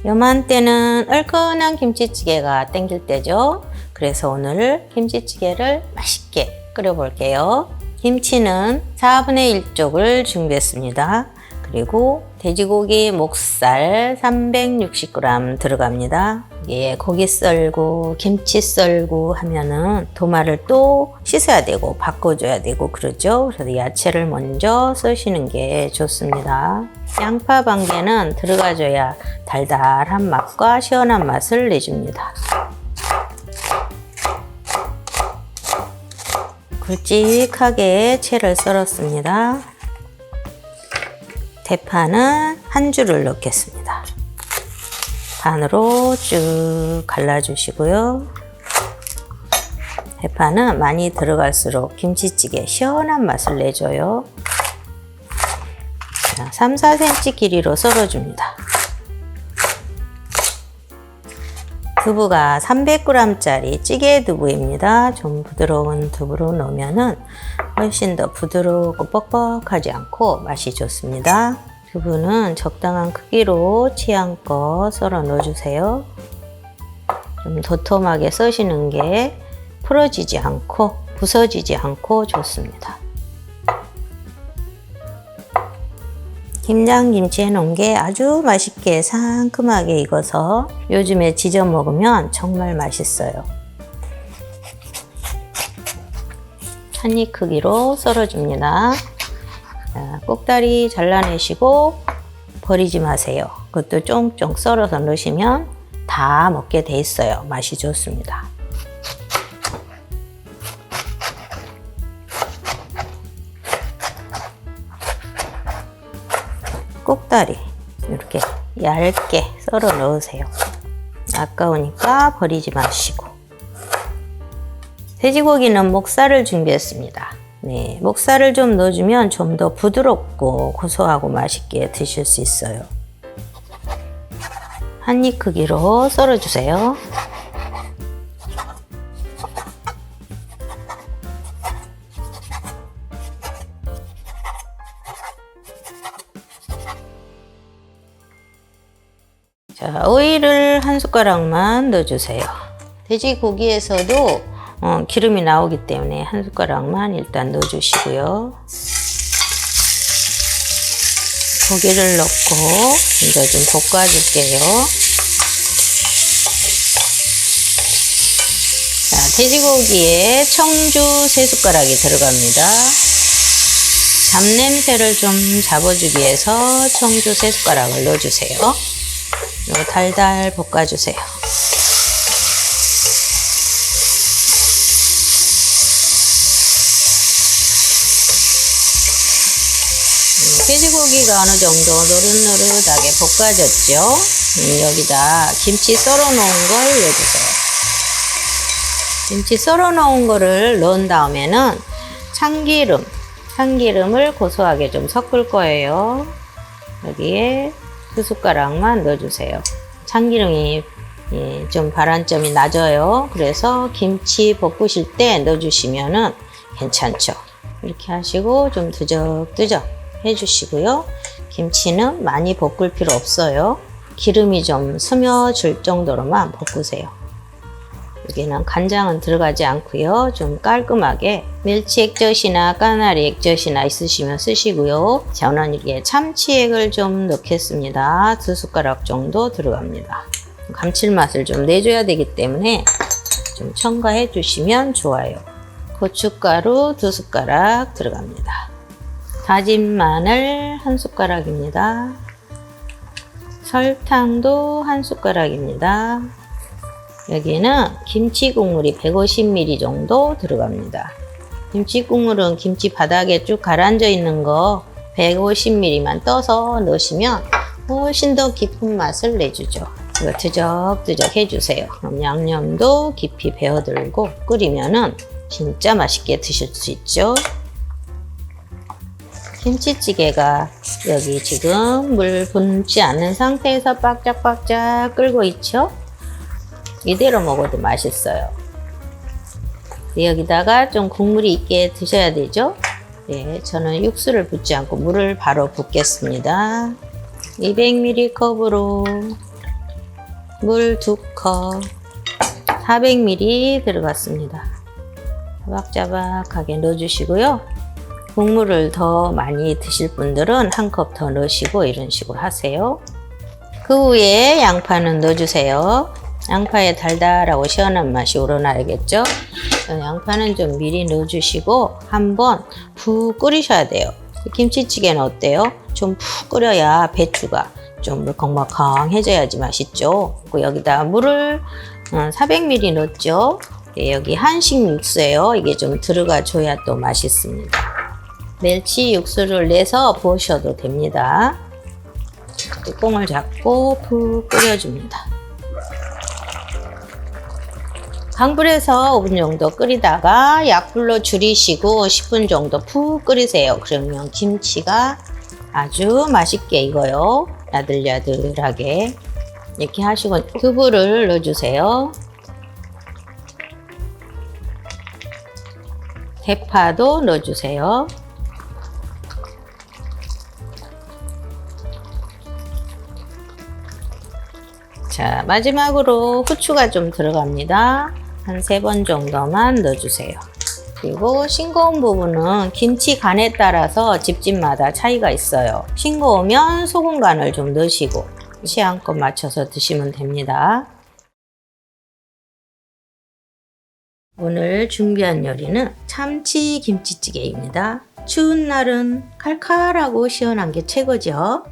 요맘때는 얼큰한 김치찌개가 땡길 때죠. 그래서 오늘 김치찌개를 맛있게 끓여 볼게요. 김치는 4분의 1쪽을 준비했습니다. 그리고 돼지고기 목살 360g 들어갑니다. 예, 고기 썰고 김치 썰고 하면은 도마를 또 씻어야 되고 바꿔줘야 되고 그러죠. 그래서 야채를 먼저 써시는 게 좋습니다. 양파 반 개는 들어가줘야 달달한 맛과 시원한 맛을 내줍니다. 굵직하게 채를 썰었습니다. 대파는 한 줄을 넣겠습니다. 반으로 쭉 갈라주시고요. 대파는 많이 들어갈수록 김치찌개 시원한 맛을 내줘요. 3, 4cm 길이로 썰어줍니다. 두부가 300g짜리 찌개 두부입니다. 좀 부드러운 두부로 넣으면 훨씬 더 부드럽고 뻑뻑하지 않고 맛이 좋습니다. 두부는 적당한 크기로 취향껏 썰어 넣어주세요. 좀 도톰하게 써시는 게 풀어지지 않고 부서지지 않고 좋습니다. 김장김치 해놓은 게 아주 맛있게 상큼하게 익어서 요즘에 지져 먹으면 정말 맛있어요. 한 입 크기로 썰어줍니다. 자, 꼭다리 잘라내시고 버리지 마세요. 그것도 쫑쫑 썰어서 넣으시면 다 먹게 돼 있어요. 맛이 좋습니다. 꼭다리 이렇게 얇게 썰어 넣으세요. 아까우니까 버리지 마시고. 돼지고기는 목살을 준비했습니다. 네, 목살을 좀 넣어주면 좀 더 부드럽고 고소하고 맛있게 드실 수 있어요. 한 입 크기로 썰어주세요. 자, 오일을 한 숟가락만 넣어주세요. 돼지고기에서도 기름이 나오기 때문에 한 숟가락만 일단 넣어주시고요. 고기를 넣고 이제 좀 볶아줄게요. 자, 돼지고기에 청주 3숟가락이 들어갑니다. 잡냄새를 좀 잡아주기 위해서 청주 3숟가락을 넣어주세요. 그리고 달달 볶아주세요. 돼지고기가 어느 정도 노릇노릇하게 볶아졌죠. 여기다 김치 썰어 놓은 걸 넣어주세요. 김치 썰어 놓은 거를 넣은 다음에는 참기름을 고소하게 좀 섞을 거예요. 여기에 2숟가락만 넣어주세요. 참기름이 좀 발안점이 낮아요. 그래서 김치 볶으실 때 넣어주시면 괜찮죠. 이렇게 하시고 좀 뜨적뜨적 해주시고요. 김치는 많이 볶을 필요 없어요. 기름이 좀 스며질 정도로만 볶으세요. 여기는 간장은 들어가지 않고요. 좀 깔끔하게 멸치 액젓이나 까나리 액젓이나 있으시면 쓰시고요. 저는 이게 참치액을 좀 넣겠습니다. 2숟가락 정도 들어갑니다. 감칠맛을 좀 내줘야 되기 때문에 좀 첨가해 주시면 좋아요. 고춧가루 2숟가락 들어갑니다. 다진 마늘 1숟가락입니다. 설탕도 1숟가락입니다. 여기는 김치 국물이 150ml 정도 들어갑니다. 김치 국물은 김치 바닥에 쭉 가라앉아 있는 거 150ml만 떠서 넣으시면 훨씬 더 깊은 맛을 내주죠. 이거 드적드적 해주세요. 그럼 양념도 깊이 배어들고 끓이면은 진짜 맛있게 드실 수 있죠. 김치찌개가 여기 지금 물 붓지 않는 상태에서 바짝바짝 끓고 있죠. 이대로 먹어도 맛있어요. 여기다가 좀 국물이 있게 드셔야 되죠. 네, 저는 육수를 붓지 않고 물을 바로 붓겠습니다. 200ml 컵으로 물 2컵, 400ml 들어갔습니다. 자박자박하게 넣어주시고요. 국물을 더 많이 드실 분들은 1컵 더 넣으시고 이런 식으로 하세요. 그 후에 양파는 넣어주세요. 양파의 달달하고 시원한 맛이 우러나야겠죠? 양파는 좀 미리 넣어주시고 한번 푹 끓이셔야 돼요. 김치찌개는 어때요? 좀 푹 끓여야 배추가 좀 물컹물컹해져야지 맛있죠. 여기다 물을 400ml 넣었죠. 여기 한식 육수예요. 이게 좀 들어가 줘야 또 맛있습니다. 멸치 육수를 내서 부으셔도 됩니다. 뚜껑을 잡고 푹 끓여줍니다. 강불에서 5분 정도 끓이다가 약불로 줄이시고 10분 정도 푹 끓이세요. 그러면 김치가 아주 맛있게 익어요. 야들야들하게. 이렇게 하시고 두부를 넣어주세요. 대파도 넣어주세요. 자, 마지막으로 후추가 좀 들어갑니다. 한 3번 정도만 넣어주세요. 그리고 싱거운 부분은 김치 간에 따라서 집집마다 차이가 있어요. 싱거우면 소금 간을 좀 넣으시고 취향껏 맞춰서 드시면 됩니다. 오늘 준비한 요리는 참치 김치찌개입니다. 추운 날은 칼칼하고 시원한 게 최고죠.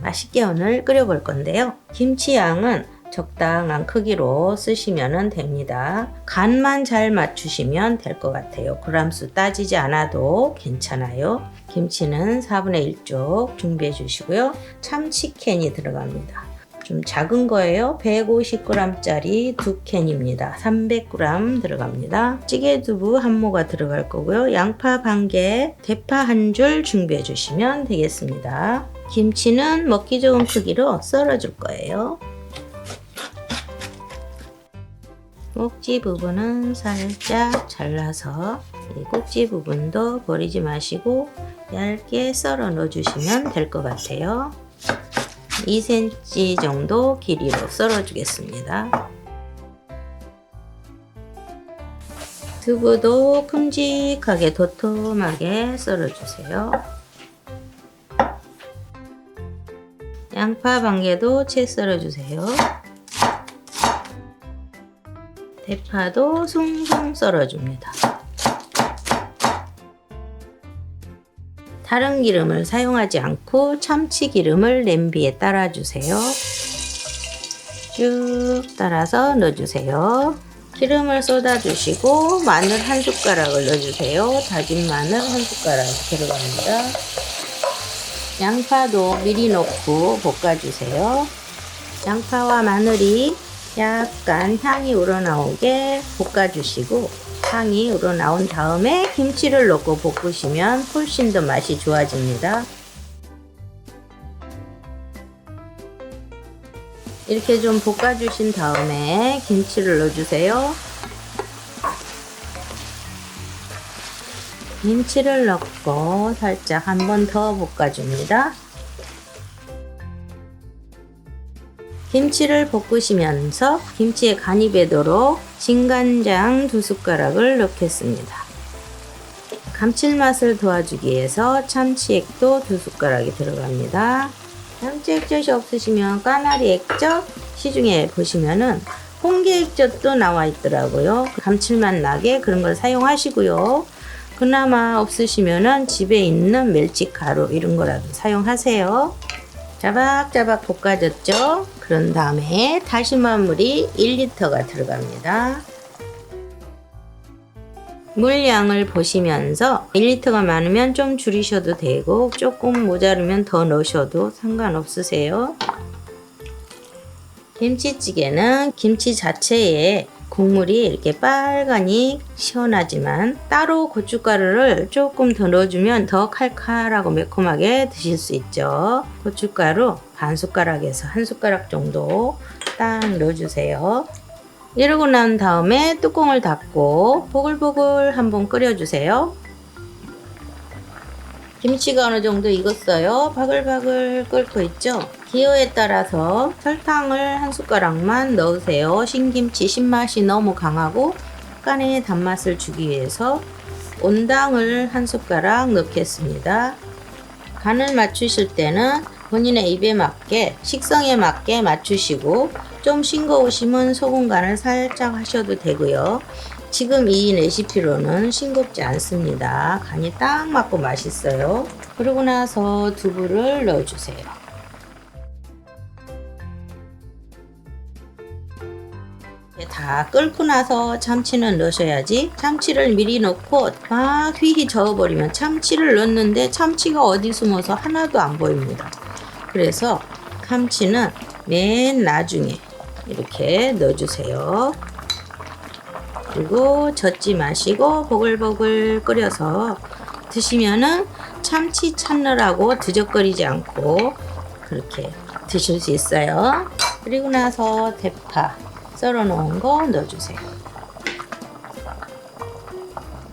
맛있게 오늘 끓여볼 건데요. 김치 양은 적당한 크기로 쓰시면 됩니다. 간만 잘 맞추시면 될 것 같아요. 그람수 따지지 않아도 괜찮아요. 김치는 4분의 1쪽 준비해 주시고요. 참치캔이 들어갑니다. 좀 작은 거예요. 150g짜리 2캔입니다. 300g 들어갑니다. 찌개두부 한 모가 들어갈 거고요. 양파 반 개, 대파 한 줄 준비해 주시면 되겠습니다. 김치는 먹기 좋은 크기로 썰어 줄 거예요. 꼭지 부분은 살짝 잘라서 이 꼭지 부분도 버리지 마시고 얇게 썰어 넣어 주시면 될 것 같아요. 2cm 정도 길이로 썰어 주겠습니다. 두부도 큼직하게 도톰하게 썰어 주세요. 양파 반 개도 채 썰어 주세요. 대파도 숭숭 썰어줍니다. 다른 기름을 사용하지 않고 참치 기름을 냄비에 따라주세요. 쭉 따라서 넣어주세요. 기름을 쏟아주시고 마늘 한 숟가락을 넣어주세요. 다진 마늘 한 숟가락 들어갑니다. 양파도 미리 넣고 볶아주세요. 양파와 마늘이 약간 향이 우러나오게 볶아주시고 향이 우러나온 다음에 김치를 넣고 볶으시면 훨씬 더 맛이 좋아집니다. 이렇게 좀 볶아주신 다음에 김치를 넣어주세요. 김치를 넣고 살짝 한 번 더 볶아줍니다. 김치를 볶으시면서 김치에 간이 배도록 진간장 2숟가락을 넣겠습니다. 감칠맛을 도와주기 위해서 참치액도 2숟가락이 들어갑니다. 참치 액젓이 없으시면 까나리 액젓, 시중에 보시면은 홍게 액젓도 나와 있더라고요. 감칠맛 나게 그런 걸 사용하시고요. 그나마 없으시면은 집에 있는 멸치가루 이런 거라도 사용하세요. 자박자박 볶아졌죠? 그런 다음에 다시마 물이 1리터가 들어갑니다. 물량을 보시면서 1리터가 많으면 좀 줄이셔도 되고 조금 모자르면 더 넣으셔도 상관없으세요. 김치찌개는 김치 자체에 국물이 이렇게 빨간이 시원하지만 따로 고춧가루를 조금 더 넣어주면 더 칼칼하고 매콤하게 드실 수 있죠. 고춧가루 반 숟가락에서 한 숟가락 정도 딱 넣어주세요. 이러고 난 다음에 뚜껑을 닫고 보글보글 한번 끓여주세요. 김치가 어느 정도 익었어요. 바글바글 끓고 있죠. 기호에 따라서 설탕을 한 숟가락만 넣으세요. 신김치 신맛이 너무 강하고 약간의 단맛을 주기 위해서 온당을 한 숟가락 넣겠습니다. 간을 맞추실 때는 본인의 입에 맞게 식성에 맞게 맞추시고 좀 싱거우시면 소금 간을 살짝 하셔도 되고요. 지금 이 레시피로는 싱겁지 않습니다. 간이 딱 맞고 맛있어요. 그러고 나서 두부를 넣어주세요. 다 끓고 나서 참치는 넣으셔야지. 참치를 미리 넣고 막 휘휘 저어버리면 참치를 넣는데 참치가 어디 숨어서 하나도 안 보입니다. 그래서 참치는 맨 나중에 이렇게 넣어주세요. 그리고 젓지 마시고 보글보글 끓여서 드시면은 참치 찾느라고 드적거리지 않고 그렇게 드실 수 있어요. 그리고 나서 대파 썰어 놓은 거 넣어주세요.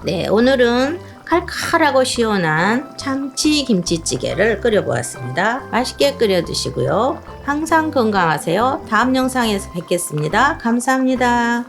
네, 오늘은 칼칼하고 시원한 참치 김치찌개를 끓여 보았습니다. 맛있게 끓여 드시고요. 항상 건강하세요. 다음 영상에서 뵙겠습니다. 감사합니다.